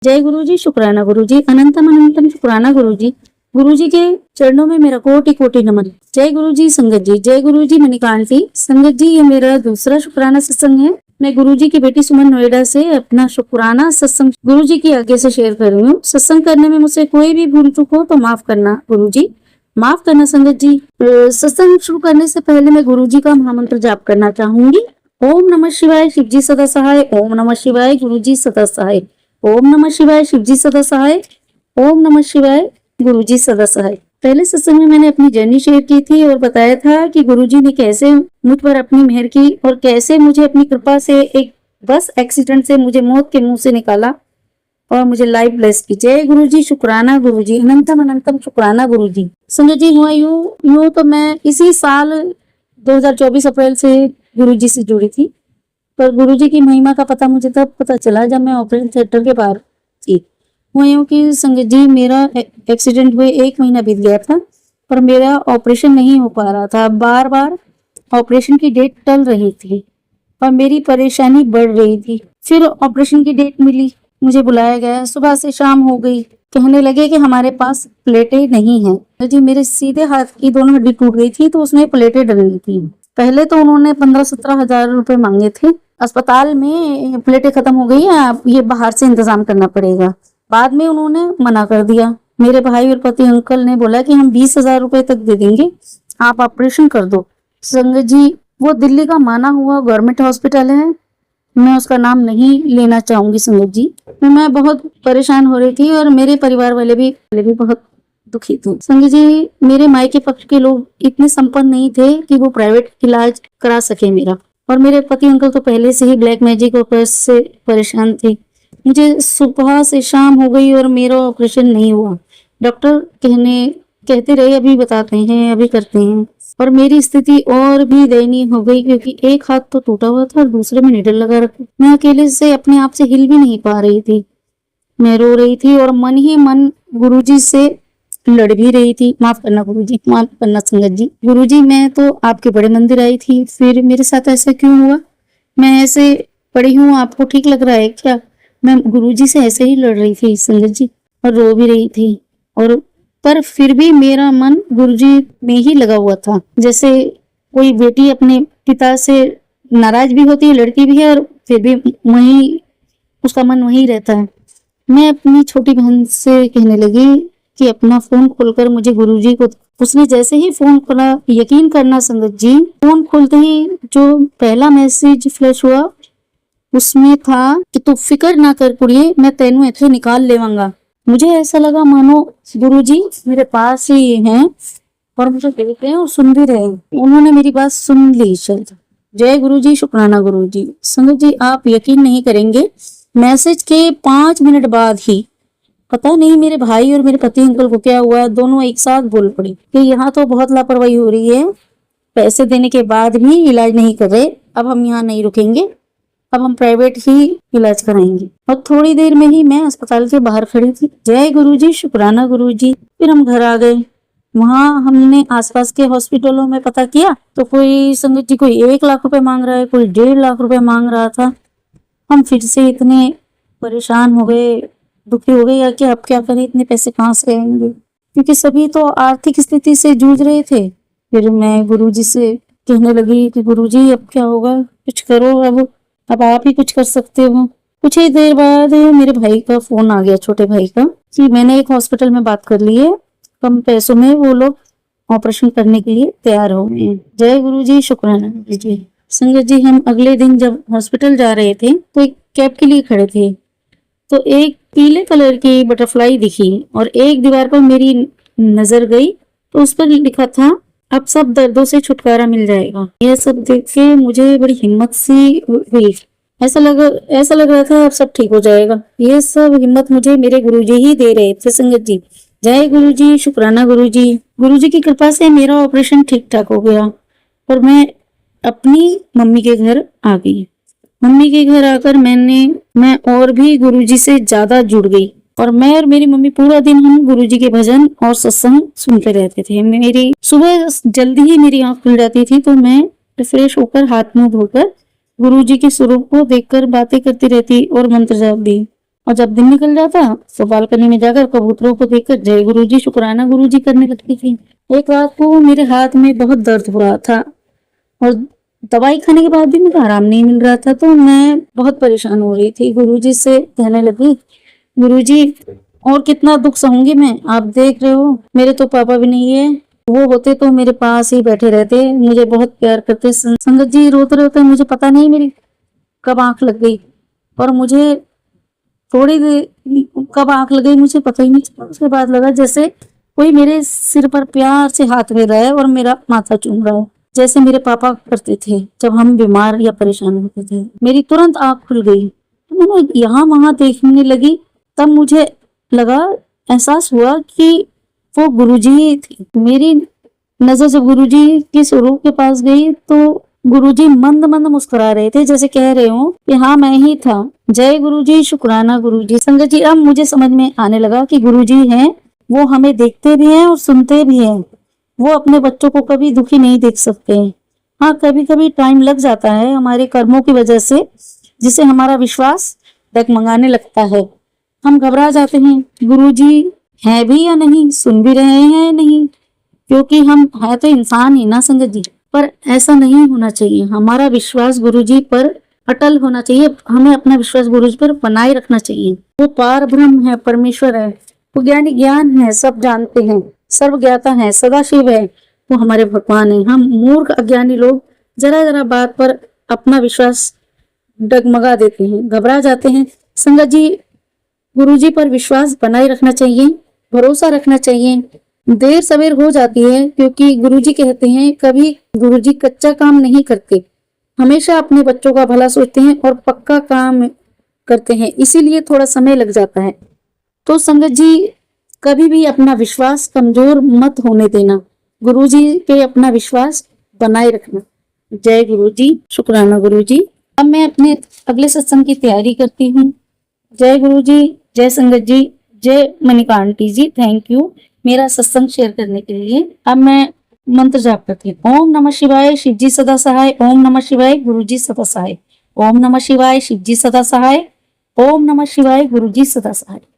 जय गुरु जी, शुक्राना गुरु जी, अनंतम अनंतम शुक्राना गुरु जी। गुरु जी के चरणों में मेरा कोटि कोटि नमन। जय गुरु जी संगत जी, जय गुरु जी मणिकांती संगत जी। ये मेरा दूसरा शुक्राना सत्संग है। मैं गुरु जी की बेटी सुमन नोएडा से अपना शुक्राना सत्संग गुरु जी की आज्ञा से शेयर कर रही हूँ। सत्संग करने में मुझसे कोई भी भूल चूक हो तो माफ करना गुरु जी, माफ करना संगत जी। सत्संग शुरू करने से पहले मैं गुरु जी का महामंत्र जाप करना चाहूंगी। ओम नमः शिवाय, शिव जी सदा सहाय। ओम नमः शिवाय, गुरु जी सदा सहाय। ओम नमः शिवाय, शिव जी सदा सहाय। ओम नमः शिवाय, गुरु जी सदा सहाय। पहले सत्संग में मैंने अपनी जर्नी शेयर की थी और बताया था कि गुरु जी ने कैसे मुझ पर अपनी मेहर की और कैसे मुझे अपनी कृपा से एक बस एक्सीडेंट से मुझे मौत के मुंह से निकाला और मुझे लाइफ ब्लेस की। जय गुरु जी, शुक्राना गुरु जी, अनंतम अनंतम शुक्राना गुरु जी। संगत जी, हुआ यूं तो मैं इसी साल 2024 अप्रैल से गुरु जी से जुड़ी थी, पर गुरु जी की महिमा का पता मुझे तब पता चला जब मैं ऑपरेशन थिएटर के बाहर थी। हुआ यूं कि संगत जी, मेरा एक्सीडेंट हुए 1 महीना बीत गया था पर मेरा ऑपरेशन नहीं हो पा रहा था। बार बार ऑपरेशन की डेट टल रही थी और मेरी परेशानी बढ़ रही थी। फिर ऑपरेशन की डेट मिली, मुझे बुलाया गया। सुबह से शाम हो गई, कहने लगे कि हमारे पास प्लेटें नहीं है। जी, मेरे सीधे हाथ की दोनों हड्डी टूट गई थी तो उसमें प्लेटें डली थी। पहले तो उन्होंने 15-17 हजार रुपए मांगे थे। अस्पताल में प्लेटें खत्म हो गई है, आप ये बाहर से इंतजाम करना पड़ेगा। बाद में उन्होंने मना कर दिया। मेरे भाई और पति अंकल ने बोला कि हम 20,000 रुपए तक दे देंगे, आप ऑपरेशन कर दो। संगत जी, वो दिल्ली का माना हुआ गवर्नमेंट हॉस्पिटल है, मैं उसका नाम नहीं लेना चाहूंगी संगत जी। मैं बहुत परेशान हो रही थी और मेरे परिवार वाले भी बहुत दुखी थे। संगत जी, मेरे मायके पक्ष के लोग इतने संपन्न नहीं थे कि वो प्राइवेट इलाज करा सके मेरा, और मेरे पति अंकल तो पहले से ही ब्लैक मैजिक और कर्स से परेशान थे। मुझे सुबह से शाम हो गई और मेरा ऑपरेशन नहीं हुआ। डॉक्टर कहते रहे अभी बताते हैं, अभी करते हैं, और मेरी स्थिति और भी दयनीय हो गई क्योंकि एक हाथ तो टूटा हुआ था और दूसरे में निडल लगा रखा। मैं अकेले से अपने आप से हिल भी नहीं पा रही थी। मैं रो रही थी और मन ही मन गुरुजी से लड़ भी रही थी। माफ करना गुरुजी, माफ करना संगत जी। गुरुजी, मैं तो आपके बड़े मंदिर आई थी, फिर मेरे साथ ऐसा क्यों हुआ? मैं ऐसे पड़ी हूँ, आपको ठीक लग रहा है क्या? मैं गुरुजी से ऐसे ही लड़ रही थी संगत जी, और रो भी रही थी, और पर फिर भी मेरा मन गुरुजी में ही लगा हुआ था। जैसे कोई बेटी अपने पिता से नाराज भी होती है, लड़की भी है, और फिर भी वही उसका मन वहीं रहता है। मैं अपनी छोटी बहन से कहने लगी कि अपना फोन खोलकर मुझे गुरुजी को। उसने जैसे ही फोन खोला, यकीन करना संगत जी, फोन खोलते ही जो पहला मैसेज फ्लैश हुआ उसमें था कि तू फिक्र ना कर कुड़िए, मैं तेनू इथे निकाल लेवांगा। मुझे ऐसा लगा मानो गुरुजी मेरे पास ही हैं और मुझे देख रहे हैं और सुन भी रहे हैं। उन्होंने मेरी बात सुन ली। शायद। जय गुरुजी, शुक्राना गुरुजी। संगत जी, आप यकीन नहीं करेंगे, मैसेज के 5 मिनट बाद ही पता नहीं मेरे भाई और मेरे पति अंकल को क्या हुआ, दोनों एक साथ बोल पड़ी कि यहाँ तो बहुत लापरवाही हो रही है, पैसे देने के बाद भी इलाज नहीं कर रहे, अब हम यहाँ नहीं रुकेंगे, अब हम प्राइवेट ही इलाज कराएंगे। और थोड़ी देर में ही मैं अस्पताल के बाहर खड़ी थी। जय गुरुजी, शुक्राना गुरुजी। फिर हम घर आ गए। वहां हमने आसपास के हॉस्पिटलों में पता किया तो कोई संगत जी, कोई 1 लाख रुपए मांग रहा है, कोई 1.5 लाख रुपए मांग रहा था। हम फिर से इतने परेशान हो गए, दुखी हो गए कि अब क्या करें, इतने पैसे कहाँ से आएंगे, क्योंकि सभी तो आर्थिक स्थिति से जूझ रहे थे। फिर मैं गुरुजी से कहने लगी कि गुरुजी अब क्या होगा, कुछ करो, अब आप ही कुछ कर सकते हो। कुछ ही देर बाद मेरे भाई का फोन आ गया, छोटे भाई का, कि मैंने एक हॉस्पिटल में बात कर ली है, कम पैसों में वो लोग ऑपरेशन करने के लिए तैयार हो गए। जय गुरुजी, शुक्राना गुरुजी। संगत जी, हम अगले दिन जब हॉस्पिटल जा रहे थे तो एक कैब के लिए खड़े थे, तो एक पीले कलर की बटरफ्लाई दिखी और एक दीवार पर मेरी नजर गई, तो उस पर लिखा था अब सब दर्दों से छुटकारा मिल जाएगा। यह सब देख के मुझे बड़ी हिम्मत सी हुई। ऐसा लग रहा था अब सब ठीक हो जाएगा। ये सब हिम्मत मुझे मेरे गुरुजी ही दे रहे थे संगत जी। जय गुरुजी, शुक्राना गुरुजी। गुरुजी की कृपा से मेरा ऑपरेशन ठीक ठाक हो गया और मैं अपनी मम्मी के घर आ गई। मम्मी के घर आकर मैं और भी गुरुजी से ज्यादा जुड़ गई, और मैं और मेरी मम्मी पूरा दिन हम गुरुजी के भजन और सत्संग सुनते रहते थे। मेरी सुबह जल्दी ही मेरी आंख खुल जाती थी, तो मैं रिफ्रेश होकर हाथ मुंह धोकर गुरुजी के स्वरूप को देखकर बातें करती रहती और मंत्र जाप भी। और जब दिन निकल जाता तो बालकनी में जाकर कबूतरों को देखकर जय गुरुजी शुक्राना गुरुजी करने लगती थी। एक रात को मेरे हाथ में बहुत दर्द हो रहा था और दवाई खाने के बाद भी मुझे आराम नहीं मिल रहा था, तो मैं बहुत परेशान हो रही थी। गुरुजी से कहने लगी, गुरुजी और कितना दुख सहूंगी मैं, आप देख रहे हो मेरे तो पापा भी नहीं है, वो होते तो मेरे पास ही बैठे रहते, मुझे बहुत प्यार करते। संगत जी रोते रोते मुझे पता नहीं मेरी कब आंख लग गई और मुझे थोड़ी देर कब आंख लग गई मुझे पता ही नहीं चला। उसके बाद लगा जैसे कोई मेरे सिर पर प्यार से हाथ फेर रहा है और मेरा माथा चूम रहा है, जैसे मेरे पापा करते थे जब हम बीमार या परेशान होते थे। मेरी तुरंत आंख खुल गई, तो मैं यहाँ वहां देखने लगी। तब मुझे लगा, एहसास हुआ कि वो गुरुजी ही थे। मेरी नजर जब गुरुजी के स्वरूप के पास गई तो गुरुजी मंद मंद मुस्कुरा रहे थे, जैसे कह रहे हो कि हाँ मैं ही था। जय गुरुजी शुक्राना गुरुजी। संगत जी अब मुझे समझ में आने लगा कि गुरुजी हैं, वो हमें देखते भी हैं और सुनते भी हैं। वो अपने बच्चों को कभी दुखी नहीं देख सकते। हाँ कभी कभी टाइम लग जाता है हमारे कर्मों की वजह से, जिसे हमारा विश्वास डगमगाने लगता है, हम घबरा जाते हैं गुरुजी है भी या नहीं, सुन भी रहे हैं या नहीं, क्योंकि हम है तो इंसान ही ना संगत जी। पर ऐसा नहीं होना चाहिए, हमारा विश्वास गुरुजी पर अटल होना चाहिए। हमें अपना विश्वास गुरुजी पर बनाए रखना चाहिए। वो पार ब्रह्म है, परमेश्वर है, वो ज्ञान है, सब जानते हैं, सर्वज्ञाता है, सदाशिव है, वो हमारे भगवान है। हम मूर्ख अज्ञानी लोग जरा जरा बात पर अपना विश्वास डगमगा देते हैं, घबरा जाते हैं। संगत जी गुरुजी पर विश्वास बनाए रखना चाहिए, भरोसा रखना चाहिए। देर सवेर हो जाती है क्योंकि गुरुजी कहते हैं कभी गुरुजी कच्चा काम नहीं करते, हमेशा अपने बच्चों का भला सोचते हैं और पक्का काम करते हैं, इसीलिए थोड़ा समय लग जाता है। तो संगत जी कभी भी अपना विश्वास कमजोर मत होने देना, गुरुजी पे अपना विश्वास बनाए रखना। जय गुरुजी शुक्राना गुरुजी। अब मैं अपने अगले सत्संग की तैयारी करती हूँ। जय गुरुजी, जय संगत जी, जय Manika aunty ji, thank you मेरा सत्संग शेयर करने के लिए। अब मैं मंत्र जाप करती हूँ। ओम नमः शिवाय, शिव जी सदा सहाय। ओम नमः शिवाय, गुरु जी सदा सहाय। ओम नमः शिवाय, शिव जी सदा सहाय। ओम नमः शिवाय, गुरु जी सदा सहाय।